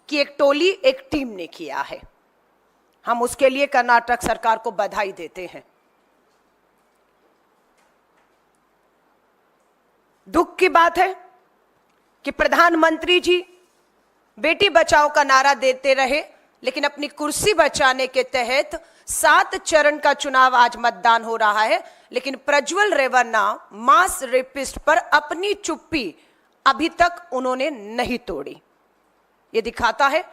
कि एक टोली, एक टीम ने किया है। हम उसके लिए कर्नाटक सरकार को बधाई देते हैं। दुख की बात है कि प्रधानमंत्री जी बेटी बचाओ का नारा देते रहे, लेकिन अपनी कुर्सी बचाने के तहत 7 चरण का चुनाव आज मतदान हो रहा है, लेकिन प्रज्वल रेवन्ना मास रेपिस्ट पर अपनी चुप्पी अभी तक उन्होंने नहीं तोड़ी। यह दिखाता है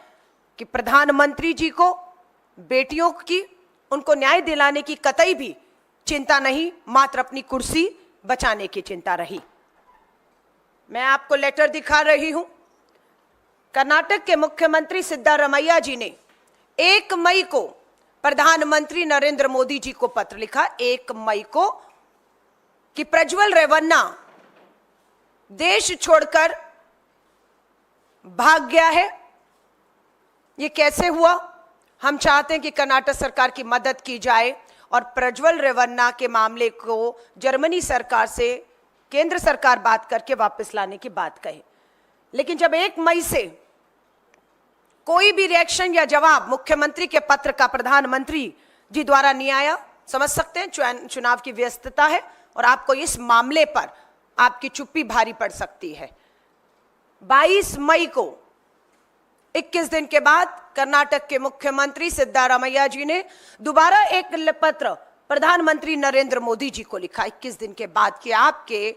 कि प्रधानमंत्री जी को बेटियों की, उनको न्याय दिलाने की कतई भी चिंता नहीं, मात्र अपनी कुर्सी बचाने की चिंता रही। मैं आपको लेटर दिखा रही हूं। कर्नाटक के मुख्यमंत्री सिद्धारमैया जी ने 1 मई को प्रधानमंत्री नरेंद्र मोदी जी को पत्र लिखा, 1 मई को, कि प्रज्वल रेवन्ना देश छोड़कर भाग गया है। यह कैसे हुआ? हम चाहते हैं कि कर्नाटक सरकार की मदद की जाए और प्रज्वल रेवन्ना के मामले को जर्मनी सरकार से केंद्र सरकार बात करके वापस लाने की बात कहे। लेकिन जब 1 मई से कोई भी रिएक्शन या जवाब मुख्यमंत्री के पत्र का प्रधानमंत्री जी द्वारा नहीं आया, समझ सकते हैं चुनाव की व्यस्तता है और आपको इस मामले पर आपकी चुप्पी भारी पड़ सकती है। 22 मई को 21 दिन के बाद कर्नाटक के मुख्यमंत्री सिद्धारमैया जी ने दोबारा एक पत्र प्रधानमंत्री नरेंद्र मोदी जी को लिखा 21 दिन के बाद कि आपके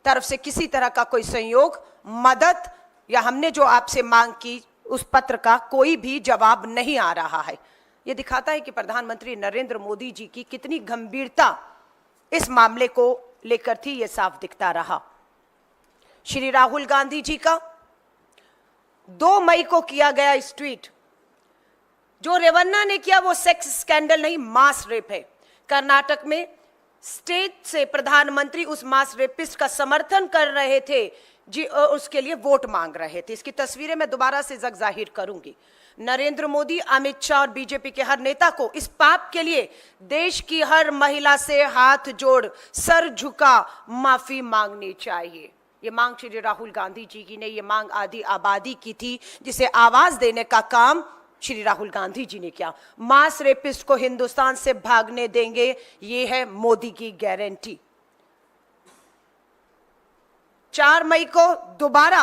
तरफ से किसी तरह का कोई सहयोग, मदद या हमने जो आपसे मांग की उस पत्र का कोई भी जवाब नहीं आ रहा है। यह दिखाता है कि प्रधानमंत्री नरेंद्र मोदी जी की कितनी गंभीरता इस मामले को लेकर थी, यह साफ दिखता रहा। श्री राहुल गांधी जी का 2 मई को किया गया इस ट्वीट, जो रेवन्ना ने किया वो सेक्स स्कैंडल नहीं, मास रेप है। कर्नाटक में स्टेट से प्रधानमंत्री उस मास रेपिस्ट का समर्थन कर रहे थे जी, उसके लिए वोट मांग रहे थे। इसकी तस्वीरें मैं दोबारा से जाहिर करूंगी। नरेंद्र मोदी, अमित शाह और बीजेपी के हर नेता को इस पाप के लिए देश की हर महिला से हाथ जोड़, सर झुका माफी मांगनी चाहिए। ये मांग श्री राहुल गांधी जी की ने, ये मांग आधी आबादी की थी, जिसे आवाज देने का काम श्री राहुल गांधी जी ने किया। मास रेपिस्ट को हिंदुस्तान से भागने देंगे, ये है मोदी की गारंटी। 4 मई को दोबारा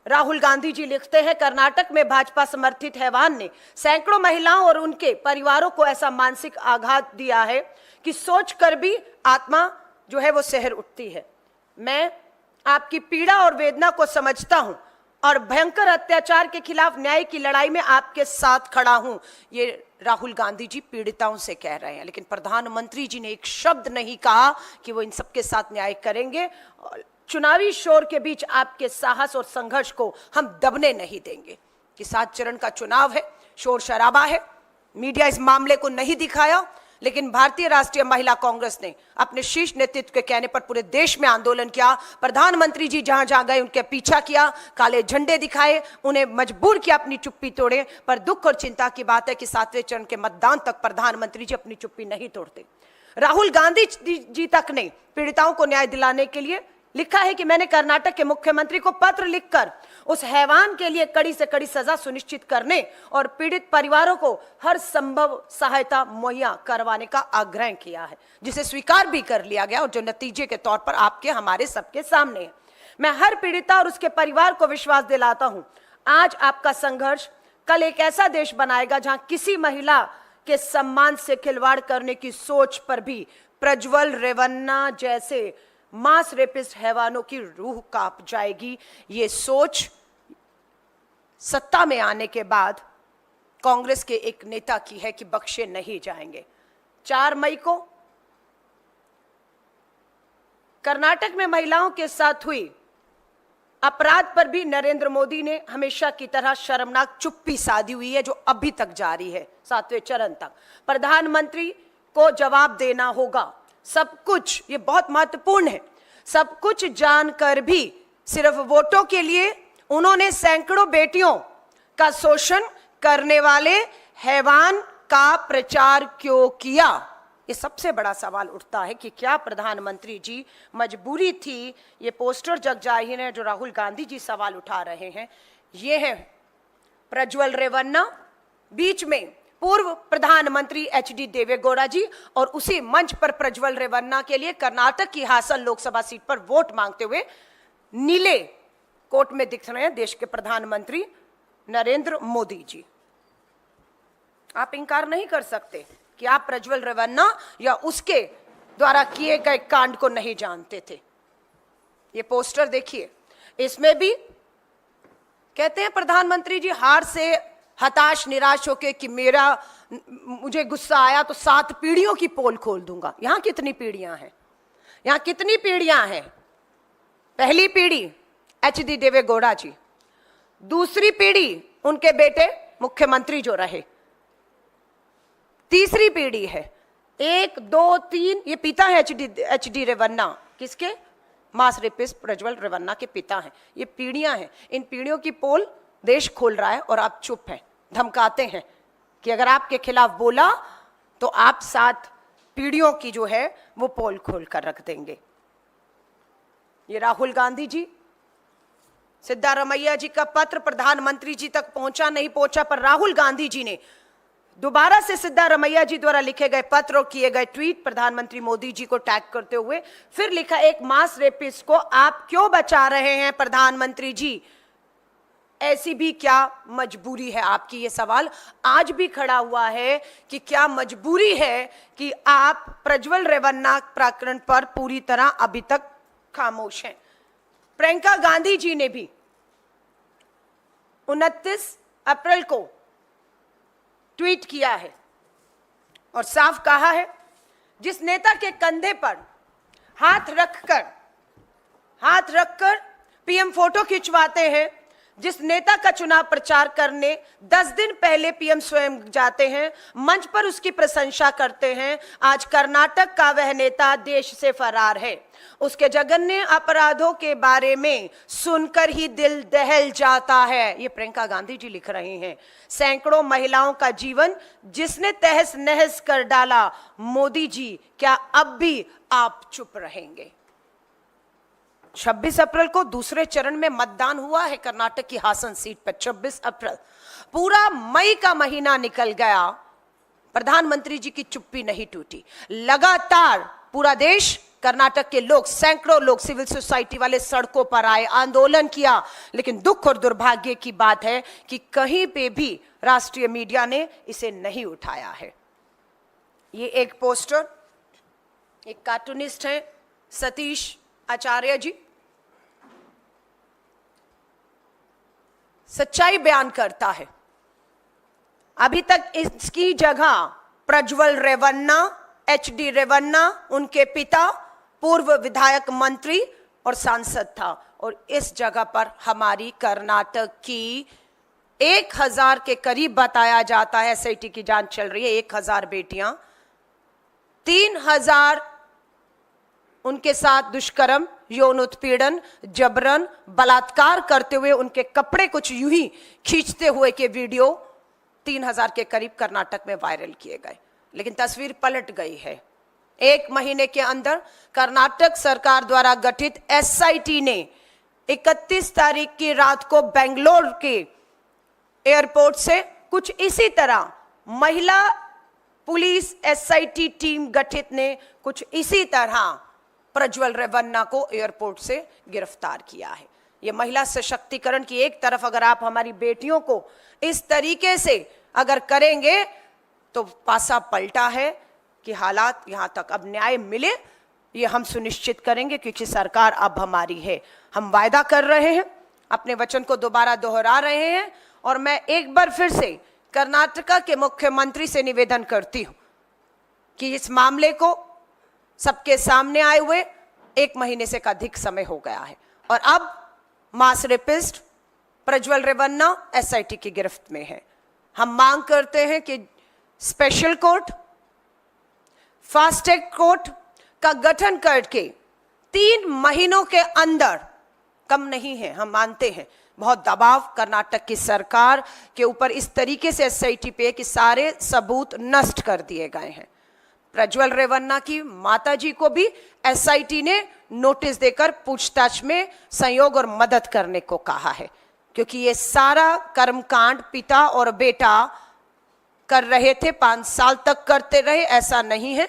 राहुल गांधी जी लिखते हैं, कर्नाटक में भाजपा समर्थित हैवान ने सैकड़ों महिलाओं और उनके परिवारों को ऐसा मानसिक आघात दिया है कि सोचकर भी आत्मा जो है वो सहर उठती है। मैं आपकी पीड़ा और वेदना को समझता हूं और भयंकर अत्याचार के खिलाफ न्याय की लड़ाई में आपके साथ खड़ा हूं, ये राहुल गांधी जी पीड़िताओं से कह रहे हैं। लेकिन प्रधानमंत्री जी ने एक शब्द नहीं कहा कि वो इन सबके साथ न्याय करेंगे। चुनावी शोर के बीच आपके साहस और संघर्ष को हम दबने नहीं देंगे। कि 7 चरण का चुनाव है, शोर शराबा है, मीडिया इस मामले को नहीं दिखाया, लेकिन भारतीय राष्ट्रीय महिला कांग्रेस ने अपने शीर्ष नेतृत्व के कहने पर पूरे देश में आंदोलन किया। प्रधानमंत्री जी जहां जहां गए उनके पीछा किया, काले झंडे दिखाए, उन्हें मजबूर किया अपनी चुप्पी तोड़े। पर दुख और चिंता की बात है कि 7वें चरण के मतदान तक प्रधानमंत्री जी अपनी चुप्पी नहीं तोड़ते। राहुल गांधी जी तक ने पीड़िताओं को न्याय दिलाने के लिए लिखा है कि मैंने कर्नाटक के मुख्यमंत्री को पत्र लिखकर उस हैवान के लिए कड़ी से कड़ी सजा सुनिश्चित करने और पीड़ित परिवारों को हर संभव सहायता मुहैया करवाने का आग्रह किया है, जिसे स्वीकार भी कर लिया गया और जो नतीजे के तौर पर आपके हमारे सबके सामने है। मैं हर पीड़िता और उसके परिवार को विश्वास दिलाता हूं, आज आपका संघर्ष कल एक ऐसा देश बनाएगा जहां किसी महिला के सम्मान से खिलवाड़ करने की सोच पर भी प्रज्वल रेवन्ना जैसे मास रेपिस्ट हैवानों की रूह कांप जाएगी। ये सोच सत्ता में आने के बाद कांग्रेस के एक नेता की है कि बख्शे नहीं जाएंगे। 4 मई को कर्नाटक में महिलाओं के साथ हुई अपराध पर भी नरेंद्र मोदी ने हमेशा की तरह शर्मनाक चुप्पी साधी हुई है, जो अभी तक जारी है 7वें चरण तक। प्रधानमंत्री को जवाब देना होगा सब कुछ, ये बहुत महत्वपूर्ण है। सब कुछ जानकर भी सिर्फ वोटों के लिए उन्होंने सैकड़ों बेटियों का शोषण करने वाले हैवान का प्रचार क्यों किया? ये सबसे बड़ा सवाल उठता है कि क्या प्रधानमंत्री जी मजबूरी थी? ये पोस्टर जग जाहिर है जो राहुल गांधी जी सवाल उठा रहे हैं। ये है प्रज्वल रेवन्ना, बीच में पूर्व प्रधानमंत्री एचडी देवेगौड़ा जी, और उसी मंच पर प्रज्वल रेवन्ना के लिए कर्नाटक की हासन लोकसभा सीट पर वोट मांगते हुए नीले कोट में दिख रहे हैं देश के प्रधानमंत्री नरेंद्र मोदी जी। आप इंकार नहीं कर सकते कि आप प्रज्वल रेवन्ना या उसके द्वारा किए गए कांड को नहीं जानते थे। ये पोस्टर देखिए, इसमें भी कहते हैं प्रधानमंत्री जी हार से हताश निराश होके कि मुझे गुस्सा आया तो 7 पीढ़ियों की पोल खोल दूंगा। यहां कितनी पीढ़ियां हैं? यहां कितनी पीढ़ियां हैं? पहली पीढ़ी एचडी देवेगौड़ा जी, दूसरी पीढ़ी उनके बेटे मुख्यमंत्री जो रहे, तीसरी पीढ़ी है 1 2 3, ये पिता है एचडी रेवन्ना, किसके? मास रेपिस्ट प्रज्वल रेवन्ना के पिता हैं। ये पीढ़ियां हैं, इन पीढ़ियों की पोल देश खोल रहा है और आप चुप हैं, धमकाते हैं कि अगर आपके खिलाफ बोला तो आप 7 पीढ़ियों की जो है वो पोल खोल कर रख देंगे। ये राहुल गांधी जी, सिद्धारमैया जी का पत्र प्रधानमंत्री जी तक पहुंचा नहीं पहुंचा, पर राहुल गांधी जी ने दोबारा से सिद्धारमैया जी द्वारा लिखे गए पत्र और किए गए ट्वीट प्रधानमंत्री मोदी जी को टैग करते हुए फिर लिखा, एक मास रेपिस्ट को आप क्यों बचा रहे हैं प्रधानमंत्री जी? ऐसी भी क्या मजबूरी है आपकी? ये सवाल आज भी खड़ा हुआ है कि क्या मजबूरी है कि आप प्रज्वल रेवन्ना प्रकरण पर पूरी तरह अभी तक खामोश हैं। प्रियंका गांधी जी ने भी 29 अप्रैल को ट्वीट किया है और साफ कहा है, जिस नेता के कंधे पर हाथ रखकर पीएम फोटो खिंचवाते हैं, जिस नेता का चुनाव प्रचार करने 10 दिन पहले पीएम स्वयं जाते हैं, मंच पर उसकी प्रशंसा करते हैं, आज कर्नाटक का वह नेता देश से फरार है। उसके जघन्य अपराधों के बारे में सुनकर ही दिल दहल जाता है। ये प्रियंका गांधी जी लिख रही हैं। सैकड़ों महिलाओं का जीवन जिसने तहस नहस कर डाला, मोदी जी क्या अब भी आप चुप रहेंगे? 26 अप्रैल को दूसरे चरण में मतदान हुआ है कर्नाटक की हासन सीट पर। 26 अप्रैल, पूरा मई का महीना निकल गया, प्रधानमंत्री जी की चुप्पी नहीं टूटी। लगातार पूरा देश, कर्नाटक के लोग, सैकड़ों लोग, सिविल सोसाइटी वाले सड़कों पर आए, आंदोलन किया, लेकिन दुख और दुर्भाग्य की बात है कि कहीं पे भी राष्ट्रीय मीडिया ने इसे नहीं उठाया है। ये एक पोस्टर, एक कार्टूनिस्ट है सतीश आचार्य जी, सच्चाई बयान करता है। अभी तक इसकी जगह प्रज्वल रेवन्ना, एचडी रेवन्ना, उनके पिता पूर्व विधायक, मंत्री और सांसद था, और इस जगह पर हमारी कर्नाटक की 1000 के करीब बताया जाता है, एसआईटी की जांच चल रही है, 1000 बेटियां, 3000 उनके साथ दुष्कर्म, यौन उत्पीड़न, जबरन, बलात्कार करते हुए उनके कपड़े कुछ यूं ही खींचते हुए के वीडियो 3000 के करीब कर्नाटक में वायरल किए गए। लेकिन तस्वीर पलट गई है। 1 महीने के अंदर कर्नाटक सरकार द्वारा गठित एसआईटी ने 31 तारीख की रात को बेंगलोर के एयरपोर्ट से कुछ इसी तरह महिला पुलिस एसआईटी टीम गठित ने कुछ इसी तरह प्रज्वल रेवन्ना को एयरपोर्ट से गिरफ्तार किया है। यह महिला सशक्तिकरण की एक तरफ अगर आप हमारी बेटियों को इस तरीके से अगर करेंगे तो पासा पलटा है कि हालात यहां तक अब न्याय मिले, ये हम सुनिश्चित करेंगे, क्योंकि सरकार अब हमारी है। हम वायदा कर रहे हैं, अपने वचन को दोबारा दोहरा रहे हैं, और मैं एक बार फिर से कर्नाटका के मुख्यमंत्री से निवेदन करती हूं कि इस मामले को सबके सामने आए हुए 1 महीने से अधिक समय हो गया है, और अब मास रेपिस्ट प्रज्वल रेवन्ना एसआईटी की गिरफ्त में है। हम मांग करते हैं कि special court, fast track court का गठन करके 3 महीनों के अंदर, कम नहीं है, हम मानते हैं बहुत दबाव कर्नाटक की सरकार के ऊपर इस तरीके से एसआईटी पे कि सारे सबूत नष्ट कर दिए गए हैं। प्रज्वल रेवन्ना की माताजी को भी एसआईटी ने नोटिस देकर पूछताछ में सहयोग और मदद करने को कहा है, क्योंकि ये सारा कर्मकांड पिता और बेटा कर रहे थे, 5 साल तक करते रहे, ऐसा नहीं है।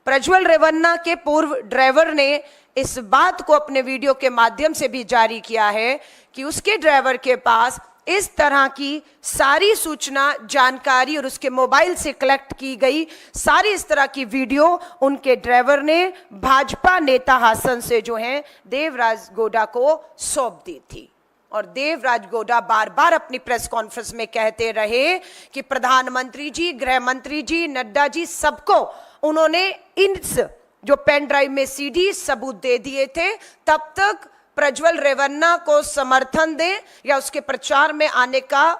प्रज्वल रेवन्ना के पूर्व ड्राइवर ने इस बात को अपने वीडियो के माध्यम से भी जारी किया है कि उसके ड्राइवर के पास इस तरह की सारी सूचना, जानकारी और उसके मोबाइल से कलेक्ट की गई सारी इस तरह की वीडियो उनके ड्राइवर ने भाजपा नेता हासन से जो है देवराज गौड़ा को सौंप दी थी। और देवराज गौड़ा बार बार अपनी प्रेस कॉन्फ्रेंस में कहते रहे कि प्रधानमंत्री जी, गृह मंत्री जी, नड्डा जी, सबको उन्होंने इन जो पेन ड्राइव में सीडी सबूत दे दिए थे, तब तक प्रज्वल रेवन्ना को समर्थन दे या उसके प्रचार में आने का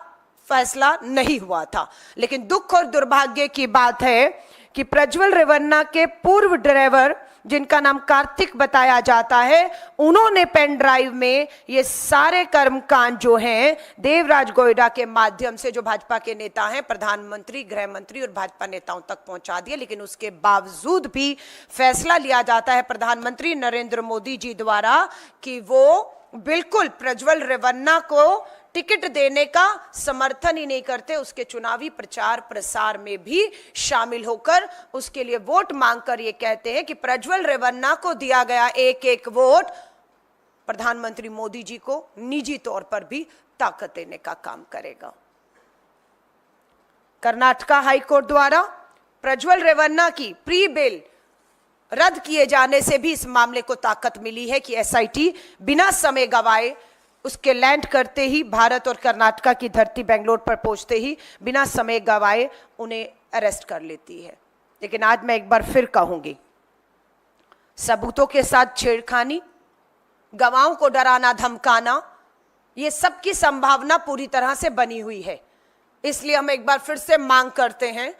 फैसला नहीं हुआ था। लेकिन दुख और दुर्भाग्य की बात है कि प्रज्वल रेवन्ना के पूर्व ड्राइवर, जिनका नाम कार्तिक बताया जाता है, उन्होंने पेन ड्राइव में ये सारे कर्मकांड जो हैं देवराज गौड़ा के माध्यम से, जो भाजपा के नेता हैं, प्रधानमंत्री, गृह मंत्री और भाजपा नेताओं तक पहुंचा दिए। लेकिन उसके बावजूद भी फैसला लिया जाता है प्रधानमंत्री नरेंद्र मोदी जी द्वारा कि वो बिल्कुल प्रज्वल रेवन्ना को टिकट देने का समर्थन ही नहीं करते, उसके चुनावी प्रचार प्रसार में भी शामिल होकर उसके लिए वोट मांगकर ये कहते हैं कि प्रज्वल रेवन्ना को दिया गया एक एक वोट प्रधानमंत्री मोदी जी को निजी तौर पर भी ताकत देने का काम करेगा। कर्नाटका हाईकोर्ट द्वारा प्रज्वल रेवन्ना की प्री बेल रद्द किए जाने से भी इस मामले को ताकत मिली है कि एसआईटी बिना समय गवाए, उसके लैंड करते ही, भारत और कर्नाटका की धरती बेंगलोर पर पहुंचते ही बिना समय गवाए उन्हें अरेस्ट कर लेती है। लेकिन आज मैं एक बार फिर कहूंगी, सबूतों के साथ छेड़खानी, गवाहों को डराना धमकाना, ये सब की संभावना पूरी तरह से बनी हुई है। इसलिए हम एक बार फिर से मांग करते हैं